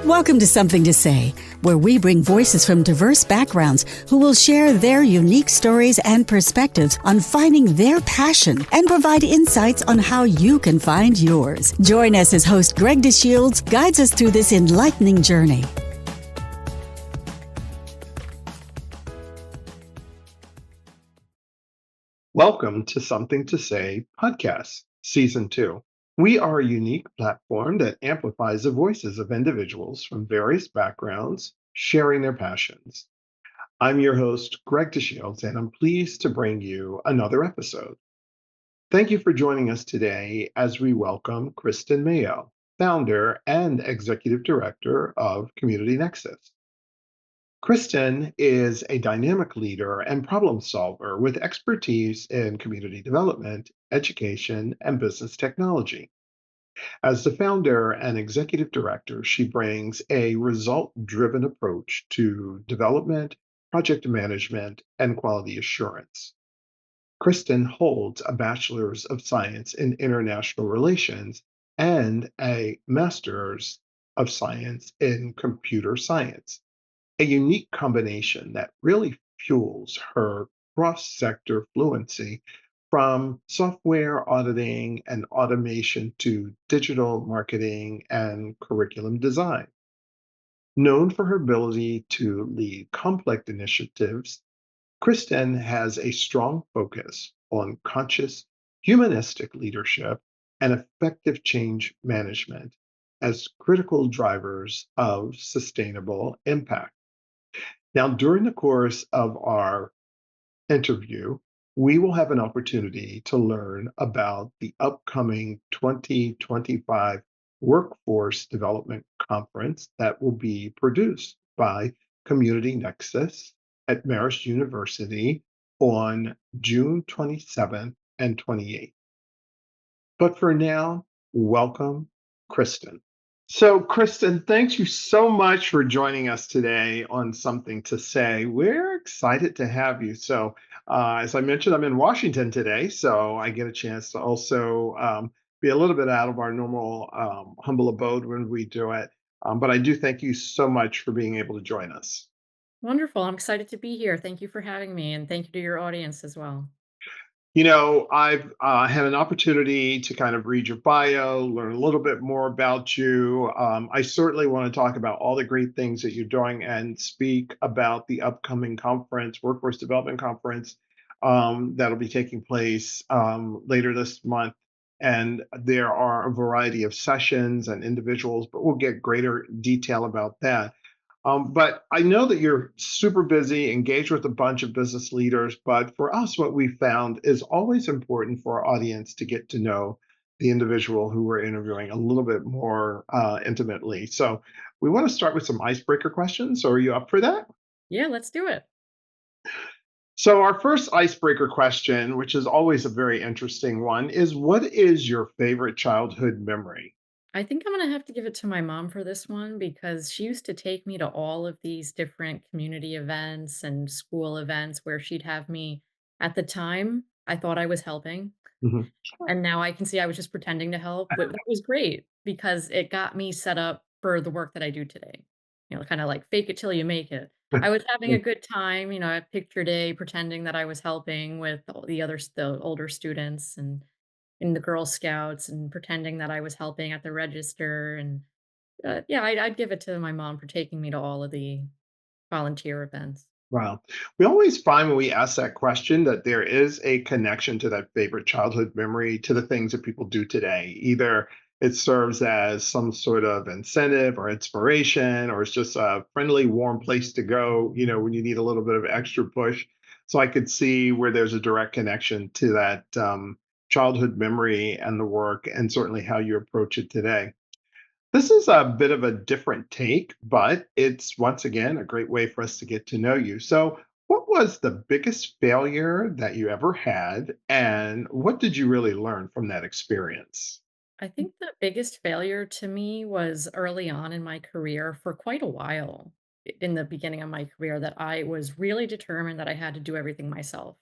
Welcome to Something to Say, where we bring voices from diverse backgrounds who will share their unique stories and perspectives on finding their passion and provide insights on how you can find yours. Join us as host Gregdeshields guides us through this enlightening journey. Welcome to Something to Say podcast, Season 2. We are a unique platform that amplifies the voices of individuals from various backgrounds sharing their passions. I'm your host, Gregdeshields, and I'm pleased to bring you another episode. Thank you for joining us today as we welcome Kristin Mayo, founder and executive director of Community Nexus. Kristin is a dynamic leader and problem solver with expertise in community development, education, and business technology. As the founder and executive director, she brings a result driven approach to development, project management, and quality assurance. Kristin holds a Bachelor's of Science in International Relations and a Master's of Science in Computer Science, a unique combination that really fuels her cross-sector fluency from software auditing and automation to digital marketing and curriculum design. Known for her ability to lead complex initiatives, Kristin has a strong focus on conscious, humanistic leadership and effective change management as critical drivers of sustainable impact. Now, during the course of our interview, we will have an opportunity to learn about the upcoming 2025 Workforce Development Conference that will be produced by Community Nexus at Marist University on June 27th and 28th. But for now, welcome, Kristin. So, Kristin, thanks you so much for joining us today on Something to Say. We're excited to have you. As I mentioned, I'm in Washington today, so I get a chance to also be a little bit out of our normal humble abode when we do it. But I do thank you so much for being able to join us. Wonderful. I'm excited to be here. Thank you for having me, and thank you to your audience as well. I've had an opportunity to kind of read your bio, learn a little bit more about you. I certainly want to talk about all the great things that you're doing and speak about the upcoming conference, Workforce Development Conference, that'll be taking place later this month. And there are a variety of sessions and individuals, but we'll get greater detail about that. But I know that you're super busy, engaged with a bunch of business leaders. But for us, what we found is always important for our audience to get to know the individual who we're interviewing a little bit more intimately. So we want to start with some icebreaker questions. So are you up for that? Yeah, let's do it. So our first icebreaker question, which is always a very interesting one, is what is your favorite childhood memory? I think I'm going to have to give it to my mom for this one because she used to take me to all of these different community events and school events where she'd have me at the time. I thought I was helping, Mhm. and now I can see I was just pretending to help. But that was great because it got me set up for the work that I do today. Kind of like fake it till you make it. I was having a good time, at picture day, pretending that I was helping with all the older students and in the Girl Scouts and pretending that I was helping at the register. And yeah, I'd give it to my mom for taking me to all of the volunteer events. Wow. We always find when we ask that question that there is a connection to that favorite childhood memory to the things that people do today. Either it serves as some sort of incentive or inspiration, or it's just a friendly, warm place to go, when you need a little bit of extra push. So I could see where there's a direct connection to that childhood memory and the work, and certainly how you approach it today. This is a bit of a different take, but it's once again a great way for us to get to know you. So, what was the biggest failure that you ever had, and what did you really learn from that experience? I think the biggest failure to me was early on in my career for quite a while, in the beginning of my career, that I was really determined that I had to do everything myself.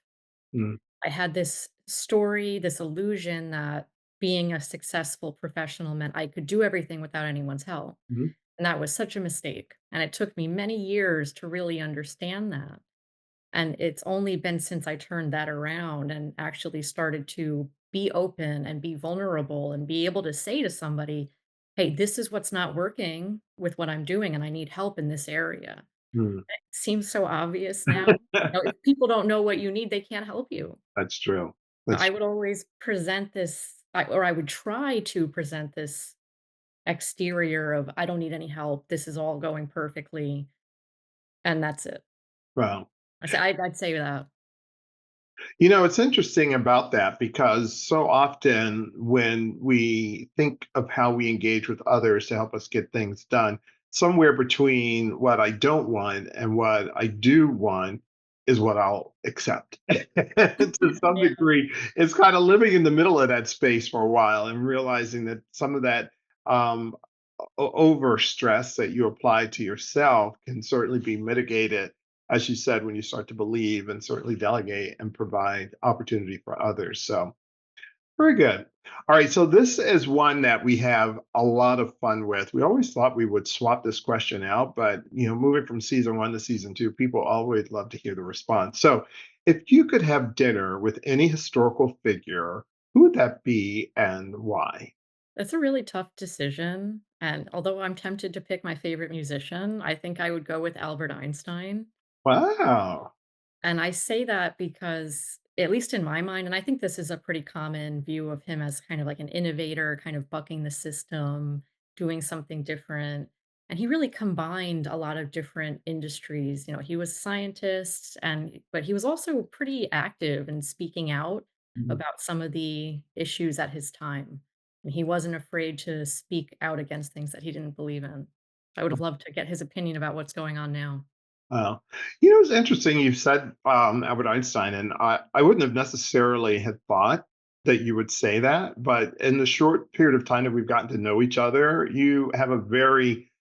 Mm, I had this story, this illusion that being a successful professional meant I could do everything without anyone's help. mhm, And that was such a mistake. And it took me many years to really understand that. And it's only been since I turned that around and actually started to be open and be vulnerable and be able to say to somebody, hey, this is what's not working with what I'm doing, and I need help in this area. Hmm. It seems so obvious now. If people don't know what you need, they can't help you. That's true. So That's I would always present this, or I would try to present this exterior of, I don't need any help. This is all going perfectly. And that's it. well. I'd say that. It's interesting about that because so often when we think of how we engage with others to help us get things done, somewhere between what I don't want and what I do want is what I'll accept. To some Yeah. degree, it's kind of living in the middle of that space for a while and realizing that some of that um, over stress that you apply to yourself can certainly be mitigated, as you said, when you start to believe and certainly delegate and provide opportunity for others. So, very good. All right. So, this is one that we have a lot of fun with. We always thought we would swap this question out, but, moving from season one to season two, people always love to hear the response. So, if you could have dinner with any historical figure, who would that be and why? That's a really tough decision, and although I'm tempted to pick my favorite musician, I think I would go with Albert Einstein, Wow. and I say that because, at least in my mind, and I think this is a pretty common view of him as kind of like an innovator, kind of bucking the system, doing something different, and he really combined a lot of different industries. He was a scientist, but he was also pretty active in speaking out Mhm. about some of the issues at his time. And he wasn't afraid to speak out against things that he didn't believe in. I would have loved to get his opinion about what's going on now. Wow. It's interesting you said Albert Einstein, and I wouldn't have necessarily had thought that you would say that, but in the short period of time that we've gotten to know each other, you have a very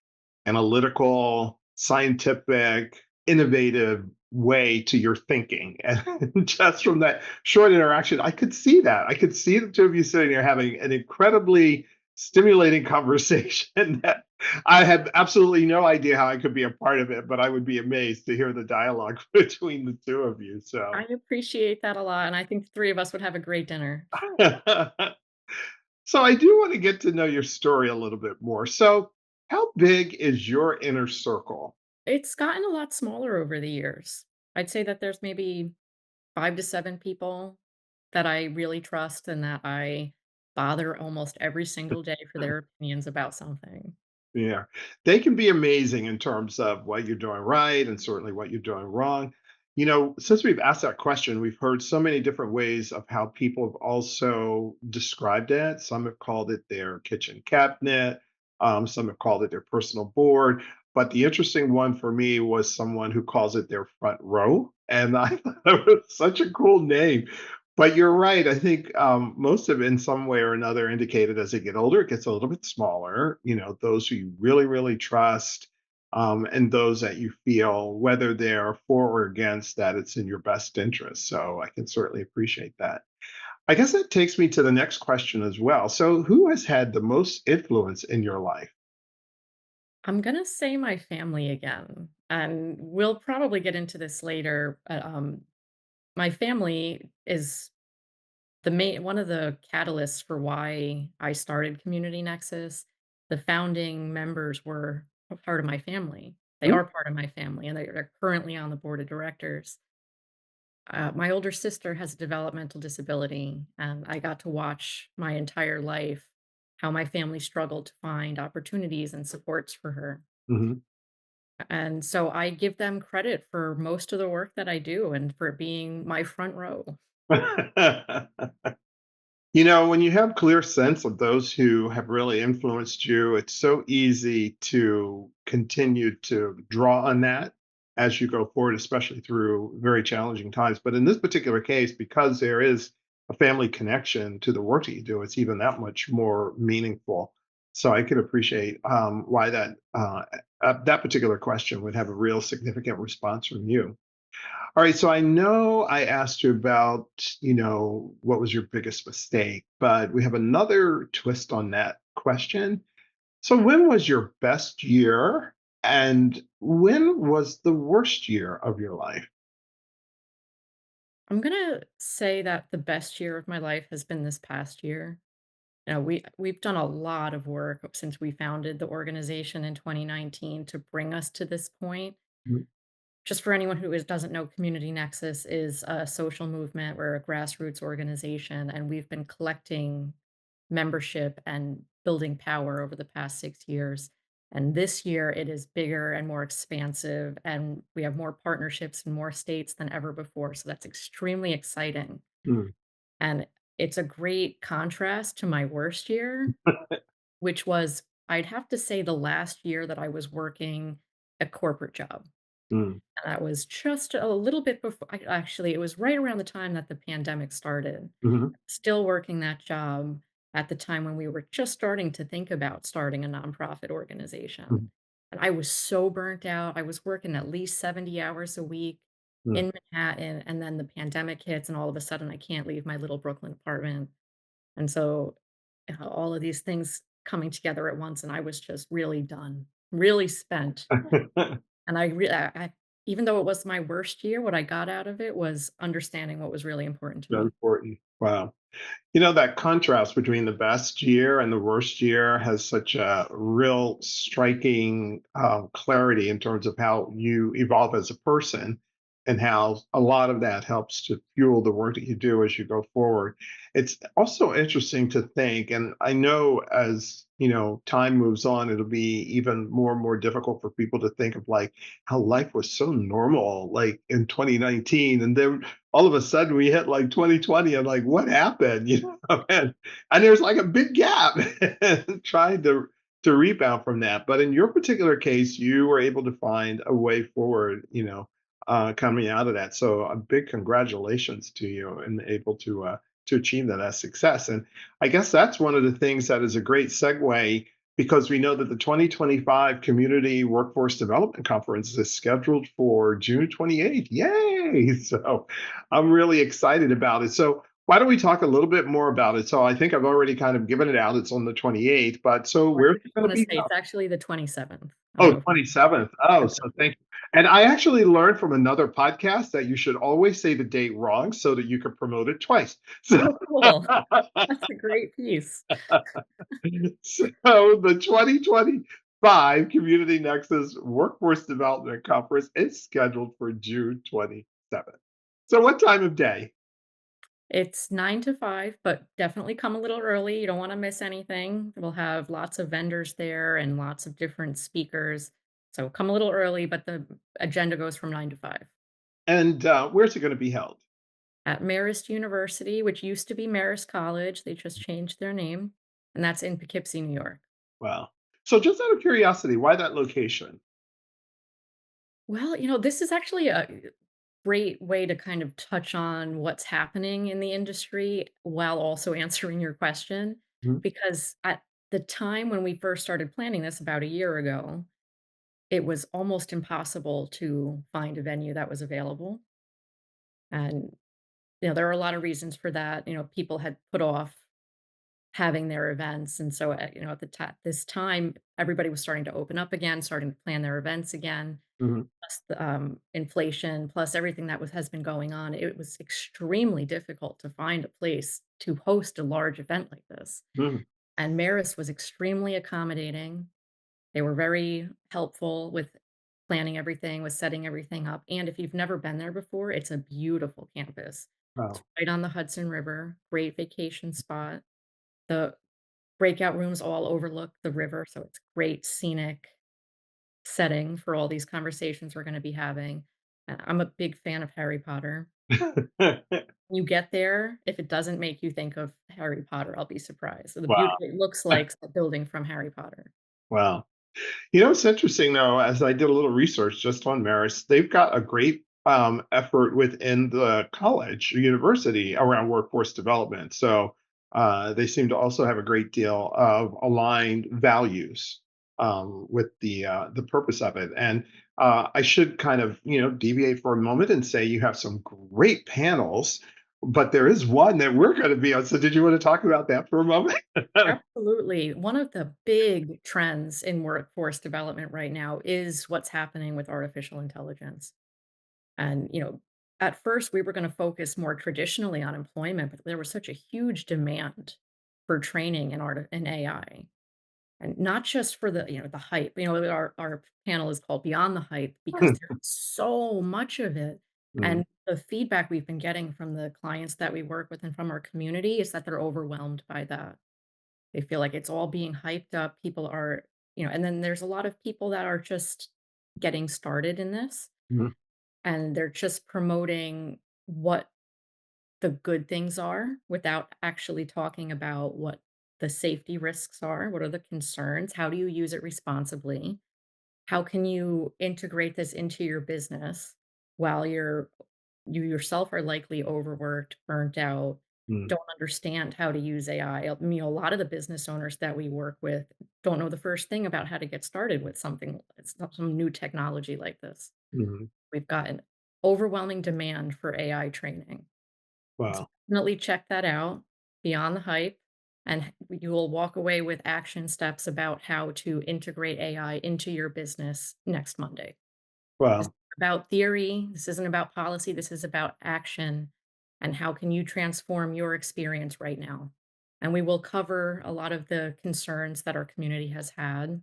analytical, scientific, innovative way to your thinking. And just from that short interaction, I could see that. I could see the two of you sitting there having an incredibly stimulating conversation that I had absolutely no idea how I could be a part of it, but I would be amazed to hear the dialogue between the two of you. I So, appreciate that a lot, and I think the 3 of us would have a great dinner. so I do want to get to know your story a little bit more. So, how big is your inner circle? It's gotten a lot smaller over the years. I'd say that there's maybe 5 to 7 people that I really trust and that I bother almost every single day for their opinions about something. Yeah, they can be amazing in terms of what you're doing right and certainly what you're doing wrong. Since we've asked that question, we've heard so many different ways of how people have also described it. Some have called it their kitchen cabinet, some have called it their personal board. But the interesting one for me was someone who calls it their front row. And I thought it was such a cool name. But you're right. I think most of it, in some way or another, indicated as they get older, it gets a little bit smaller. Those who you really, really trust, and those that you feel, whether they're for or against, that it's in your best interest. So I can certainly appreciate that. I guess that takes me to the next question as well. So, who has had the most influence in your life? I'm gonna say my family again, and we'll probably get into this later, but, my family is the main one of the catalysts for why I started Community Nexus. The founding members were a part of my family. They Hmm? are part of my family, and they're currently on the board of directors. My older sister has a developmental disability, and I got to watch my entire life how my family struggled to find opportunities and supports for her. Mhm. And so I give them credit for most of the work that I do and for being my front row. When you have clear sense of those who have really influenced you, it's so easy to continue to draw on that as you go forward, especially through very challenging times. But in this particular case, because there is a family connection to the work that you do, it's even that much more meaningful. So I could appreciate why that particular question would have a real significant response from you. All right, so I know I asked you about, what was your biggest mistake, but we have another twist on that question. So when was your best year and when was the worst year of your life? I'm gonna say that the best year of my life has been this past year. We've done a lot of work since we founded the organization in 2019 to bring us to this point. Mhm, Just for anyone who doesn't know, Community Nexus is a social movement. We're a grassroots organization, and we've been collecting membership and building power over the past 6 years. And this year, it is bigger and more expansive, and we have more partnerships in more states than ever before. So that's extremely exciting. mm, And it's a great contrast to my worst year, which was, I'd have to say, the last year that I was working a corporate job. mm, And that was just a little bit before, actually, it was right around the time that the pandemic started. mhm, Still working that job at the time when we were just starting to think about starting a nonprofit organization. mhm, And I was so burnt out. I was working at least 70 hours a week mm. in Manhattan, and then the pandemic hits, and all of a sudden I can't leave my little Brooklyn apartment. And so, all of these things coming together at once, and I was just really done, really spent. And even though it was my worst year, what I got out of it was understanding what was really important to So me. important. Wow. You know, that contrast between the best year and the worst year has such a real striking clarity in terms of how you evolve as a person and how a lot of that helps to fuel the work that you do as you go forward. It's also interesting to think, and I know as time moves on, it'll be even more and more difficult for people to think of like how life was so normal, like in 2019, and then all of a sudden we hit like 2020 and like what happened, and there's like a big gap trying to rebound from that. But in your particular case, you were able to find a way forward, coming out of that. So a big congratulations to you and able to achieve that as success. And I guess that's one of the things that is a great segue because we know that the 2025 Community Workforce Development Conference is scheduled for June 28th. Yay! So I'm really excited about it. So why don't we talk a little bit more about it? So I think I've already kind of given it out. It's on the 28th, but so Well, I where's it just going to wanna be say held? it's actually the 27th. I don't Oh, know if you 27th. Oh, so thank you. And I actually learned from another podcast that you should always say the date wrong so that you can promote it twice. So, Oh, cool. That's a great piece. so the 2025 Community Nexus Workforce Development Conference is scheduled for June 27th. So what time of day? It's 9 to 5, but definitely come a little early. You don't wanna miss anything. We'll have lots of vendors there and lots of different speakers. So come a little early, but the agenda goes from 9 to 5. And where's it going to be held? At Marist University, which used to be Marist College, they just changed their name, and that's in Poughkeepsie, New York. Wow. So just out of curiosity, why that location? Well, this is actually a great way to kind of touch on what's happening in the industry while also answering your question. Mhm, Because at the time when we first started planning this about a year ago, it was almost impossible to find a venue that was available. And, there are a lot of reasons for that. People had put off having their events. And so, at this time, everybody was starting to open up again, starting to plan their events again. mhm, Plus the, inflation, plus everything that has been going on, it was extremely difficult to find a place to host a large event like this. mhm. And Maris was extremely accommodating. They were very helpful with planning everything, with setting everything up. And if you've never been there before, it's a beautiful campus. It's Wow. right on the Hudson River, great vacation spot. The breakout rooms all overlook the river, so it's great scenic setting for all these conversations we're gonna be having. I'm a big fan of Harry Potter. You get there, if it doesn't make you think of Harry Potter, I'll be surprised. So Wow. it looks like a building from Harry Potter. Wow. It's interesting though, as I did a little research just on Marist, they've got a great effort within the college or university around workforce development. So they seem to also have a great deal of aligned values with the purpose of it. And I should kind of deviate for a moment and say you have some great panels but there is one that we're going to be on. So did you want to talk about that for a moment? Absolutely. One of the big trends in workforce development right now is what's happening with artificial intelligence. And, at first we were going to focus more traditionally on employment, but there was such a huge demand for training in AI. And not just for the hype. Our panel is called Beyond the Hype because there's so much of it. Mm, And the feedback we've been getting from the clients that we work with and from our community is that they're overwhelmed by that. They feel like it's all being hyped up. People are, and then there's a lot of people that are just getting started in this mm, and they're just promoting what the good things are without actually talking about what the safety risks are. What are the concerns? How do you use it responsibly? How can you integrate this into your business while you yourself are likely overworked, burnt out, mm, don't understand how to use AI? A lot of the business owners that we work with don't know the first thing about how to get started with something, it's not some new technology like this. mm. We've got an overwhelming demand for AI training. So Wow. definitely check that out, Beyond the Hype, and you will walk away with action steps about how to integrate AI into your business next Monday. This is Wow. about theory, this isn't about policy, this is about action, and how can you transform your experience right now. And we will cover a lot of the concerns that our community has had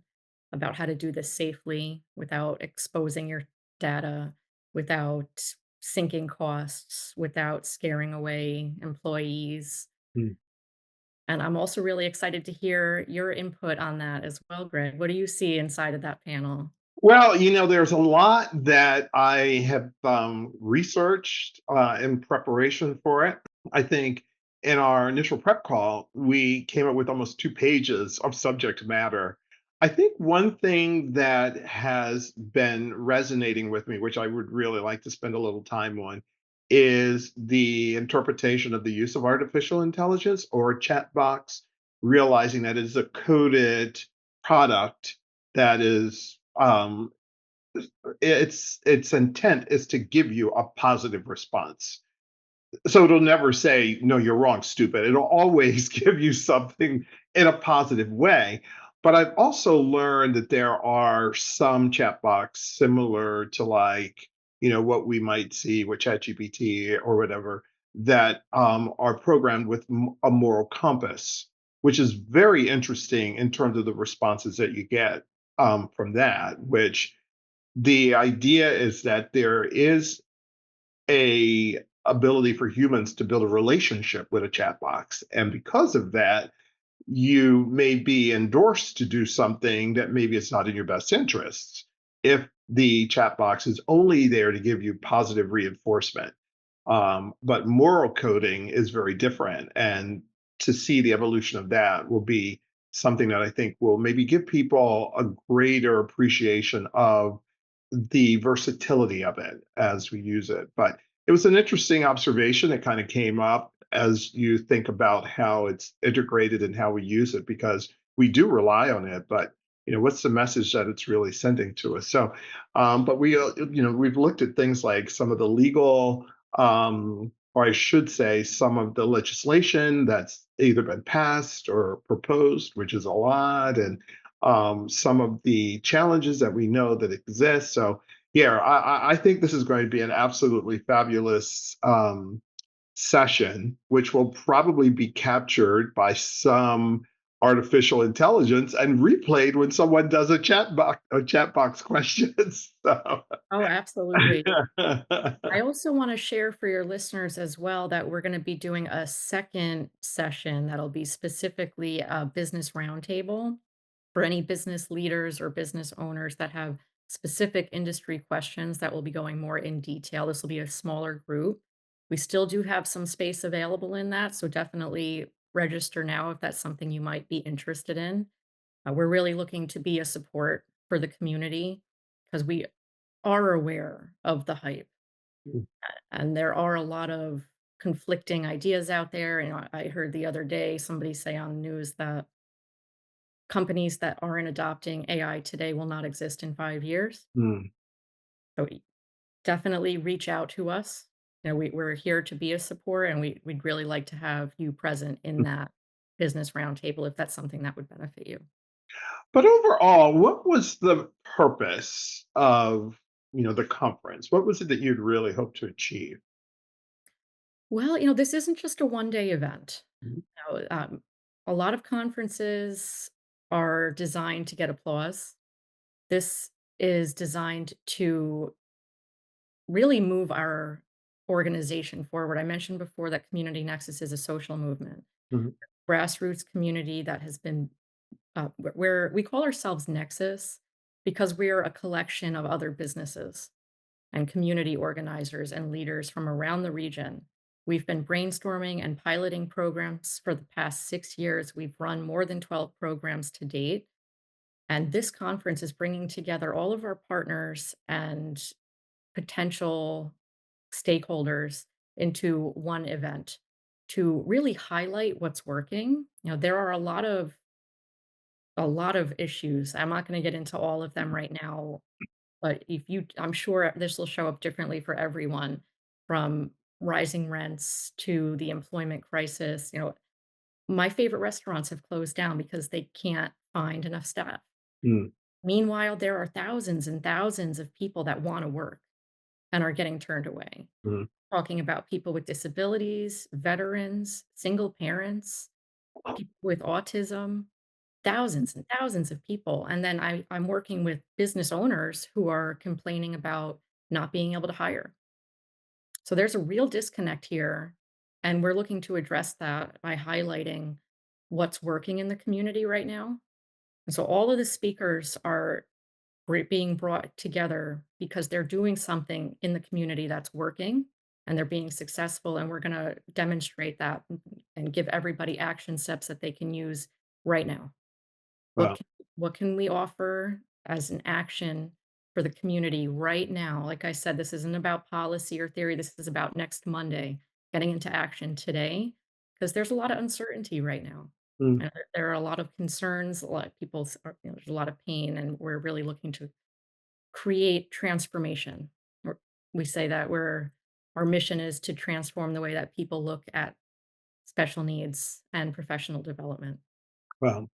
about how to do this safely without exposing your data, without sinking costs, without scaring away employees. Mm. And I'm also really excited to hear your input on that as well, Greg. What do you see inside of that panel? Well, there's a lot that I have researched in preparation for it. I think in our initial prep call, we came up with almost 2 pages of subject matter. I think one thing that has been resonating with me, which I would really like to spend a little time on, is the interpretation of the use of artificial intelligence or chat box, realizing that it is a coded product that is its intent is to give you a positive response. So it'll never say, "No, you're wrong, stupid." It'll always give you something in a positive way. But I've also learned that there are some chatbots similar to like, what we might see with ChatGPT or whatever that are programmed with a moral compass, which is very interesting in terms of the responses that you get from that, which the idea is that there is a ability for humans to build a relationship with a chat box, and because of that you may be endorsed to do something that maybe it's not in your best interests if the chat box is only there to give you positive reinforcement. But moral coding is very different, and to see the evolution of that will be something that I think will maybe give people a greater appreciation of the versatility of it as we use it. But it was an interesting observation that kind of came up as you think about how it's integrated and how we use it, because we do rely on it, but what's the message that it's really sending to us? So, but we've looked at things like some of the legal, or I should say, some of the legislation that's either been passed or proposed, which is a lot, and some of the challenges that we know that exist. So, yeah, I think this is going to be an absolutely fabulous session, which will probably be captured by some artificial intelligence and replayed when someone does a chat box questions. So. Oh, absolutely. I also want to share for your listeners as well that we're going to be doing a second session that'll be specifically a business roundtable for any business leaders or business owners that have specific industry questions that will be going more in detail. This will be a smaller group. We still do have some space available in that, so definitely register now if that's something you might be interested in. We're really looking to be a support for the community because we are aware of the hype and there are a lot of conflicting ideas out there. I heard the other day somebody say on the news that companies that aren't adopting AI today will not exist in 5 years. Mm, So definitely reach out to us. we're here to be a support, and we'd really like to have you present in that business roundtable if that's something that would benefit you. But overall, what was the purpose of, the conference? What was it that you'd really hoped to achieve? Well, this isn't just a one-day event. Mhm, A lot of conferences are designed to get applause. This is designed to really move our organization forward. I mentioned before that Community Nexus is a social movement, mhm, grassroots community that has been where we call ourselves Nexus because we're a collection of other businesses and community organizers and leaders from around the region. We've been brainstorming and piloting programs for the past 6 years. We've run more than 12 programs to date. And this conference is bringing together all of our partners and potential stakeholders into one event to really highlight what's working. There are a lot of issues. I'm not going to get into all of them right now, but I'm sure this will show up differently for everyone, from rising rents to the employment crisis. My favorite restaurants have closed down because they can't find enough staff. mm, Meanwhile, there are thousands and thousands of people that want to work and are getting turned away. mhm. Talking about people with disabilities, veterans, single parents, people with autism, thousands and thousands of people. And then I'm working with business owners who are complaining about not being able to hire. So there's a real disconnect here. And we're looking to address that by highlighting what's working in the community right now. And so all of the speakers are being brought together because they're doing something in the community that's working and they're being successful. And we're going to demonstrate that and give everybody action steps that they can use right now. What Well, can what can we offer as an action for the community right now? Like I said, this isn't about policy or theory. This is about next Monday, getting into action today, because there's a lot of uncertainty right now. mm, And there are a lot of concerns, a lot of there's a lot of pain, and we're really looking to create transformation. We're- We say that our mission is to transform the way that people look at special needs and professional development. well,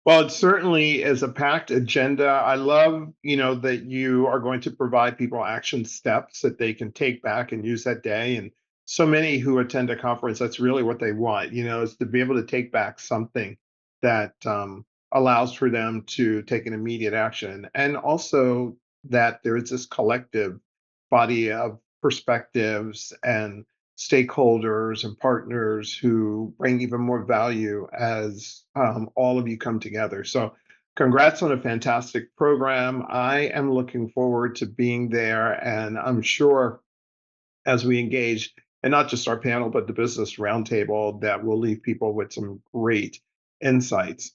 Well, it certainly is a packed agenda. I love, that you are going to provide people action steps that they can take back and use that day. And so many who attend a conference, that's really what they want, is to be able to take back something that allows for them to take an immediate action. And also that there is this collective body of perspectives and stakeholders and partners who bring even more value as all of you come together. So, congrats on a fantastic program. I am looking forward to being there, and I'm sure as we engage, and not just our panel, but the business roundtable, that will leave people with some great insights.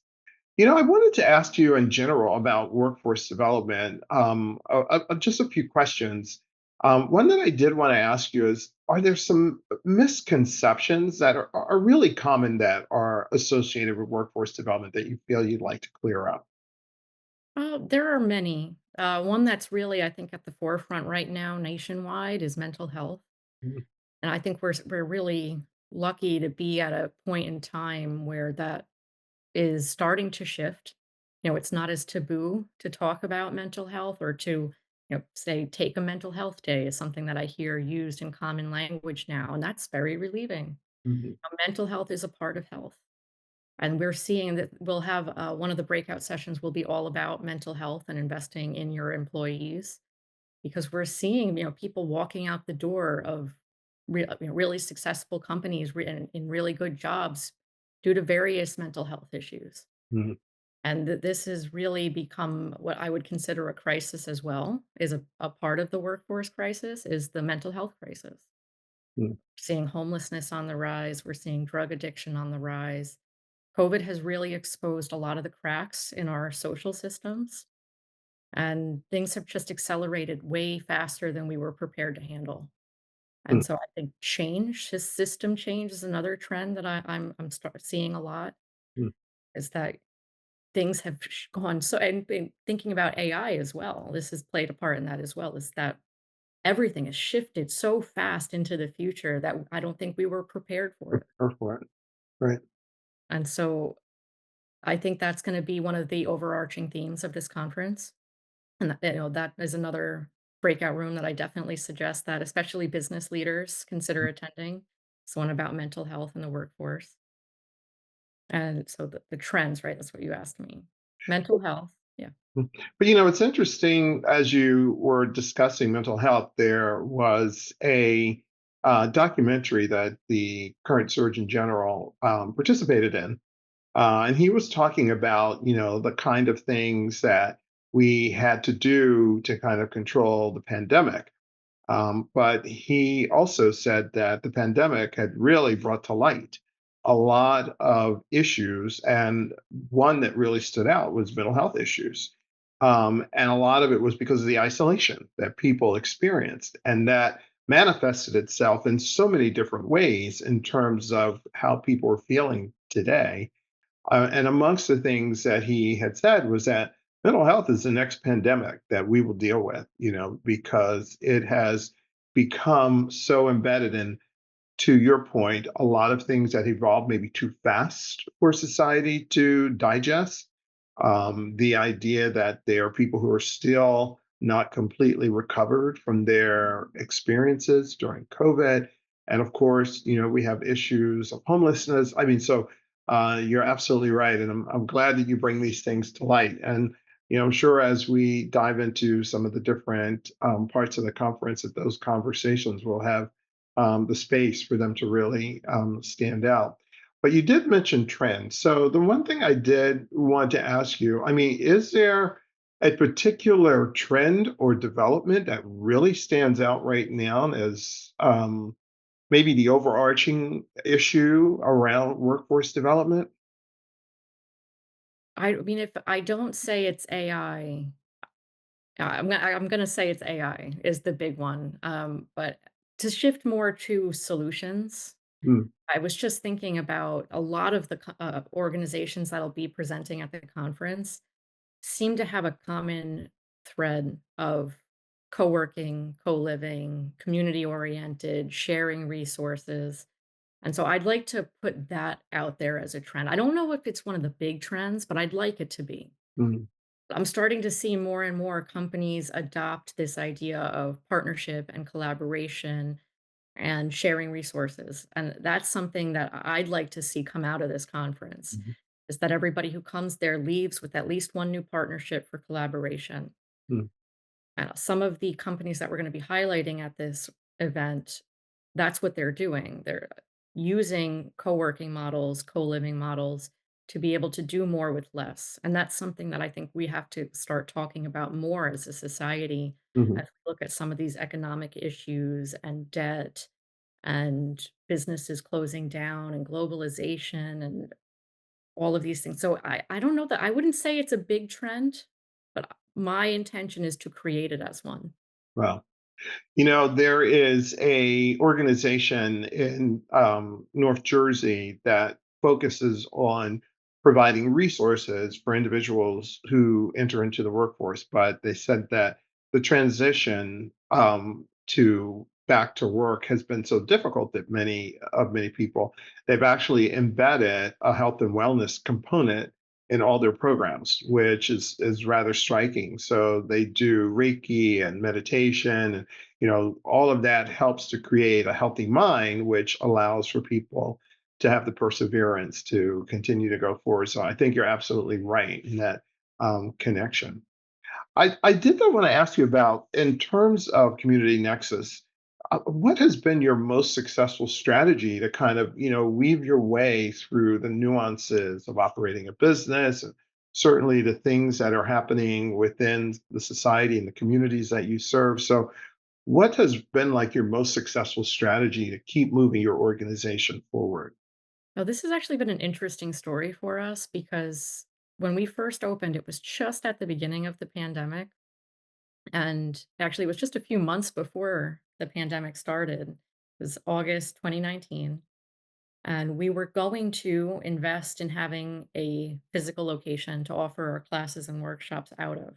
I wanted to ask you in general about workforce development. Just a few questions. One that I did want to ask you is: are there some misconceptions that are really common that are associated with workforce development that you feel you'd like to clear up? There are many. One that's really, I think, at the forefront right now nationwide is mental health. Mhm, And I think we're really lucky to be at a point in time where that is starting to shift. It's not as taboo to talk about mental health or to, say, take a mental health day is something that I hear used in common language now. And that's very relieving. mhm, Mental health is a part of health. And we're seeing that we'll have one of the breakout sessions will be all about mental health and investing in your employees because we're seeing, people walking out the door of really successful companies in really good jobs due to various mental health issues. mhm, And this has really become what I would consider a crisis as well, is a part of the workforce crisis is the mental health crisis. mhm, Seeing homelessness on the rise, we're seeing drug addiction on the rise. COVID has really exposed a lot of the cracks in our social systems, and things have just accelerated way faster than we were prepared to handle. mhm, And so I think system change is another trend that I'm seeing a lot. mhm, Is that things have gone so, and thinking about AI as well. This has played a part in that as well. Is that everything has shifted so fast into the future that I don't think we were prepared for it. Prepare for it. Right. And so I think that's going to be one of the overarching themes of this conference. And that is another breakout room that I definitely suggest that especially business leaders consider attending. It's one about mental health in the workforce. And so the trends, right? That's what you asked me. Mental health. Yeah. Mm. But it's interesting as you were discussing mental health, there was a documentary that the current Surgeon General participated in. And he was talking about, the kind of things that we had to do to kind of control the pandemic. But he also said that the pandemic had really brought to light a lot of issues. And one that really stood out was mental health issues. And a lot of it was because of the isolation that people experienced. And that manifested itself in so many different ways in terms of how people were feeling today. And amongst the things that he had said was that mental health is the next pandemic that we will deal with, because it has become so embedded in, to your point, a lot of things that evolved maybe too fast for society to digest. The idea that there are people who are still not completely recovered from their experiences during COVID. And of course, we have issues of homelessness. I mean, so you're absolutely right. And I'm glad that you bring these things to light. And, I'm sure as we dive into some of the different parts of the conference, that those conversations will have the space for them to really stand out. But you did mention trends. So the one thing I did want to ask you, I mean, is there a particular trend or development that really stands out right now as maybe the overarching issue around workforce development? I mean, if I don't say it's AI, I'm gonna say it's AI is the big one. But to shift more to solutions, Mm, I was just thinking about a lot of the organizations that'll be presenting at the conference seem to have a common thread of co-working, co-living, community oriented, sharing resources. And so I'd like to put that out there as a trend. I don't know if it's one of the big trends, but I'd like it to be. mm, I'm starting to see more and more companies adopt this idea of partnership and collaboration and sharing resources. And that's something that I'd like to see come out of this conference mhm, is that everybody who comes there leaves with at least one new partnership for collaboration. mm, And some of the companies that we're going to be highlighting at this event, that's what they're doing. They're using co-working models, co-living models to be able to do more with less. And that's something that I think we have to start talking about more as a society mhm. as we look at some of these economic issues and debt and businesses closing down and globalization and all of these things. So I don't know that I wouldn't say it's a big trend, but my intention is to create it as one. Well, there is a organization in North Jersey that focuses on providing resources for individuals who enter into the workforce. But they said that the transition to back to work has been so difficult that many people, they've actually embedded a health and wellness component in all their programs, which is rather striking. So they do Reiki and meditation, and all of that helps to create a healthy mind, which allows for people to have the perseverance to continue to go forward. So I think you're absolutely right in that connection. I did though want to ask you about, in terms of Community Nexus, what has been your most successful strategy to kind of, weave your way through the nuances of operating a business, and certainly the things that are happening within the society and the communities that you serve? So what has been like your most successful strategy to keep moving your organization forward? Now, this has actually been an interesting story for us because when we first opened, it was just at the beginning of the pandemic. And actually, it was just a few months before the pandemic started. It was August 2019. And we were going to invest in having a physical location to offer our classes and workshops out of.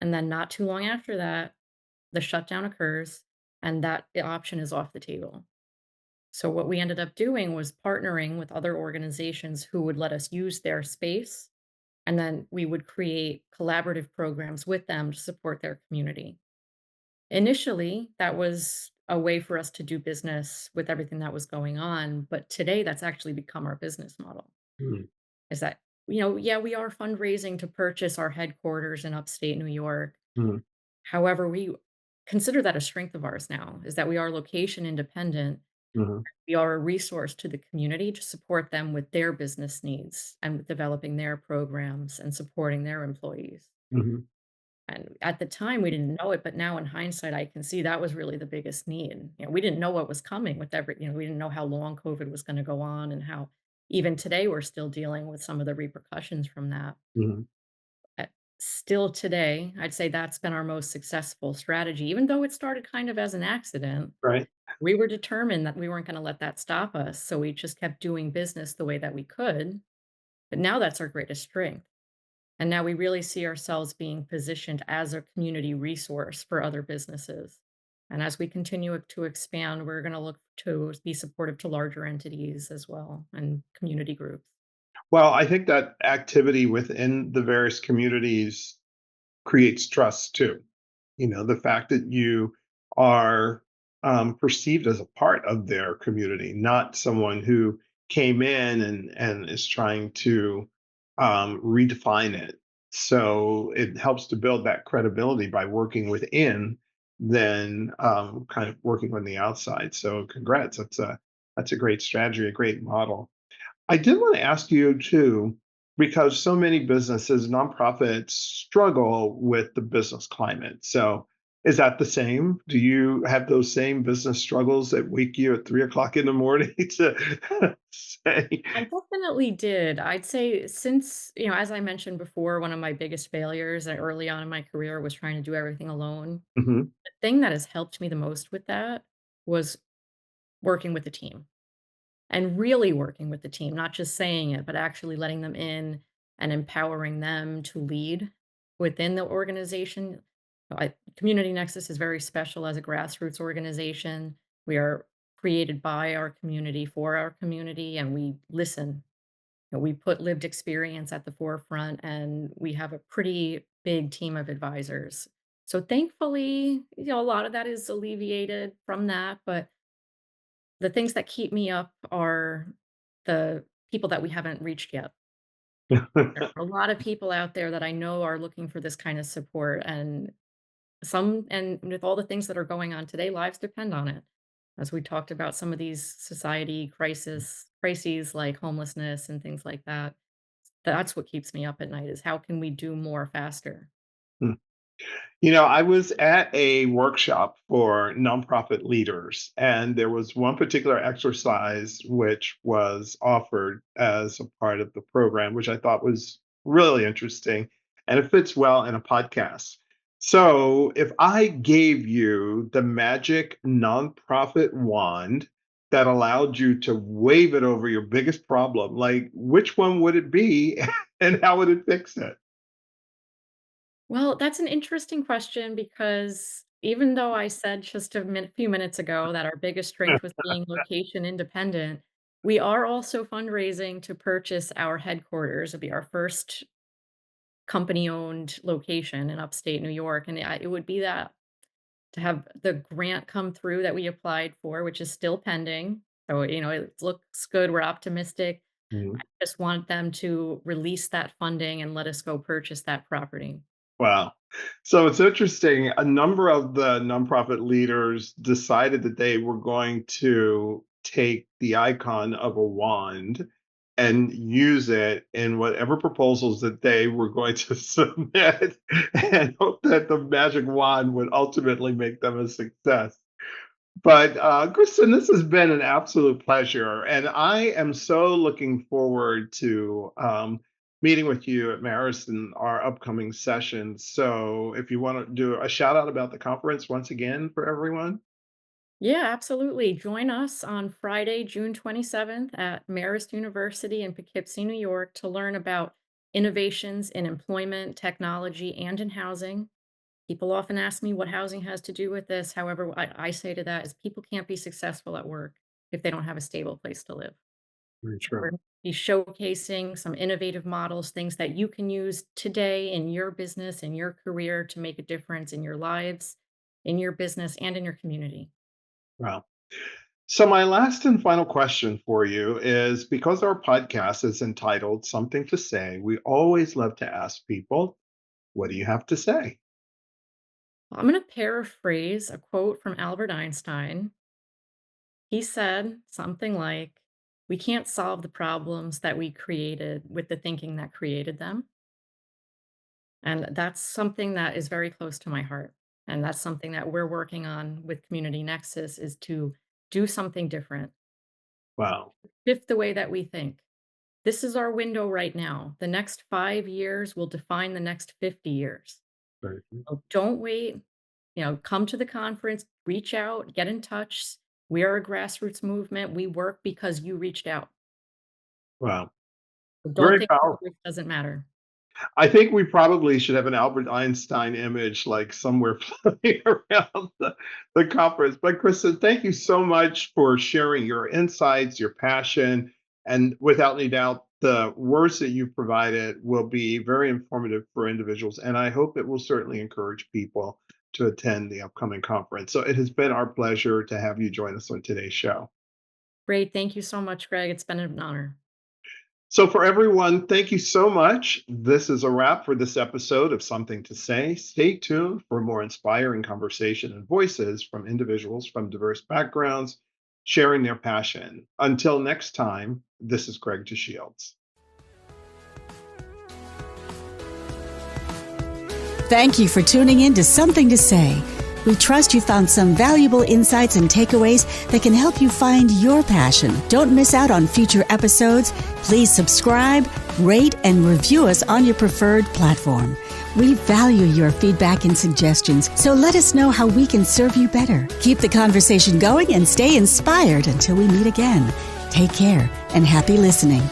And then not too long after that, the shutdown occurs and that option is off the table. So what we ended up doing was partnering with other organizations who would let us use their space, and then we would create collaborative programs with them to support their community. Initially, that was a way for us to do business with everything that was going on, but today that's actually become our business model. Mm, Is that, yeah, we are fundraising to purchase our headquarters in upstate New York. mm, However, we consider that a strength of ours now, is that we are location independent. mhm, We are a resource to the community to support them with their business needs and with developing their programs and supporting their employees. mhm. And at the time, we didn't know it, but now in hindsight, I can see that was really the biggest need. We didn't know what was coming with we didn't know how long COVID was going to go on and how even today we're still dealing with some of the repercussions from that. Mhm. Uh, Still today, I'd say that's been our most successful strategy, even though it started kind of as an accident. Right. We were determined that we weren't going to let that stop us. So we just kept doing business the way that we could. But now that's our greatest strength. And now we really see ourselves being positioned as a community resource for other businesses. And as we continue to expand, we're going to look to be supportive to larger entities as well and community groups. Well, I think that activity within the various communities creates trust too. The fact that you are perceived as a part of their community, not someone who came in and is trying to redefine it. So it helps to build that credibility by working within, than kind of working on the outside. So congrats, that's a great strategy, a great model. I did want to ask you too, because so many businesses, nonprofits struggle with the business climate. So is that the same? Do you have those same business struggles that wake you at 3 o'clock in the morning to say, I definitely did. I'd say since, as I mentioned before, one of my biggest failures early on in my career was trying to do everything alone. Mhm, The thing that has helped me the most with that was working with the team. And really working with the team, not just saying it, but actually letting them in and empowering them to lead within the organization. Community Nexus is very special as a grassroots organization. We are created by our community for our community, and we listen. We put lived experience at the forefront, and we have a pretty big team of advisors. So thankfully, a lot of that is alleviated from that, but the things that keep me up are the people that we haven't reached yet. There are a lot of people out there that I know are looking for this kind of support, and with all the things that are going on today, lives depend on it. As we talked about some of these society crises like homelessness and things like that. That's what keeps me up at night is how can we do more faster? I was at a workshop for nonprofit leaders, and there was one particular exercise which was offered as a part of the program, which I thought was really interesting, and it fits well in a podcast. So, if I gave you the magic nonprofit wand that allowed you to wave it over your biggest problem, like which one would it be and how would it fix it? Well, that's an interesting question because even though I said just few minutes ago that our biggest strength was being location independent, we are also fundraising to purchase our headquarters. It'll be our first company owned location in upstate New York. And it would be that to have the grant come through that we applied for, which is still pending. So, it looks good. We're optimistic. I just want them to release that funding and let us go purchase that property. Wow. So it's interesting. A number of the nonprofit leaders decided that they were going to take the icon of a wand and use it in whatever proposals that they were going to submit and hope that the magic wand would ultimately make them a success. But Kristen, this has been an absolute pleasure, and I am so looking forward to meeting with you at Marist in our upcoming sessions. So, if you want to do a shout out about the conference once again for everyone. Yeah, absolutely. Join us on Friday, June 27th at Marist University in Poughkeepsie, New York to learn about innovations in employment, technology, and in housing. People often ask me what housing has to do with this. However, what I say to that is people can't be successful at work if they don't have a stable place to live. Very We're true. gonna be showcasing some innovative models, things that you can use today in your business, in your career to make a difference in your lives, in your business, and in your community. Wow. So, my last and final question for you is because our podcast is entitled Something to Say, we always love to ask people, what do you have to say? I'm going to paraphrase a quote from Albert Einstein. He said something like, we can't solve the problems that we created with the thinking that created them. And that's something that is very close to my heart. And that's something that we're working on with Community Nexus is to do something different, Wow. shift the way that we think. This is our window right now. The next 5 years will define the next 50 years. Very good. So don't wait. Come to the conference, reach out, get in touch. We are a grassroots movement. We work because you reached out. Wow. So don't Very think your powerful. voice doesn't matter. I think we probably should have an Albert Einstein image like somewhere floating around the conference. But Kristen, thank you so much for sharing your insights, your passion, and without any doubt, the words that you provided will be very informative for individuals. And I hope it will certainly encourage people to attend the upcoming conference. So it has been our pleasure to have you join us on today's show. Great. Thank you so much, Greg. It's been an honor. So, for everyone, thank you so much. This is a wrap for this episode of Something to Say. Stay tuned for more inspiring conversation and voices from individuals from diverse backgrounds sharing their passion. Until next time, this is Gregdeshields. Thank you for tuning in to Something to Say. We trust you found some valuable insights and takeaways that can help you find your passion. Don't miss out on future episodes. Please subscribe, rate, and review us on your preferred platform. We value your feedback and suggestions, so let us know how we can serve you better. Keep the conversation going and stay inspired until we meet again. Take care and happy listening.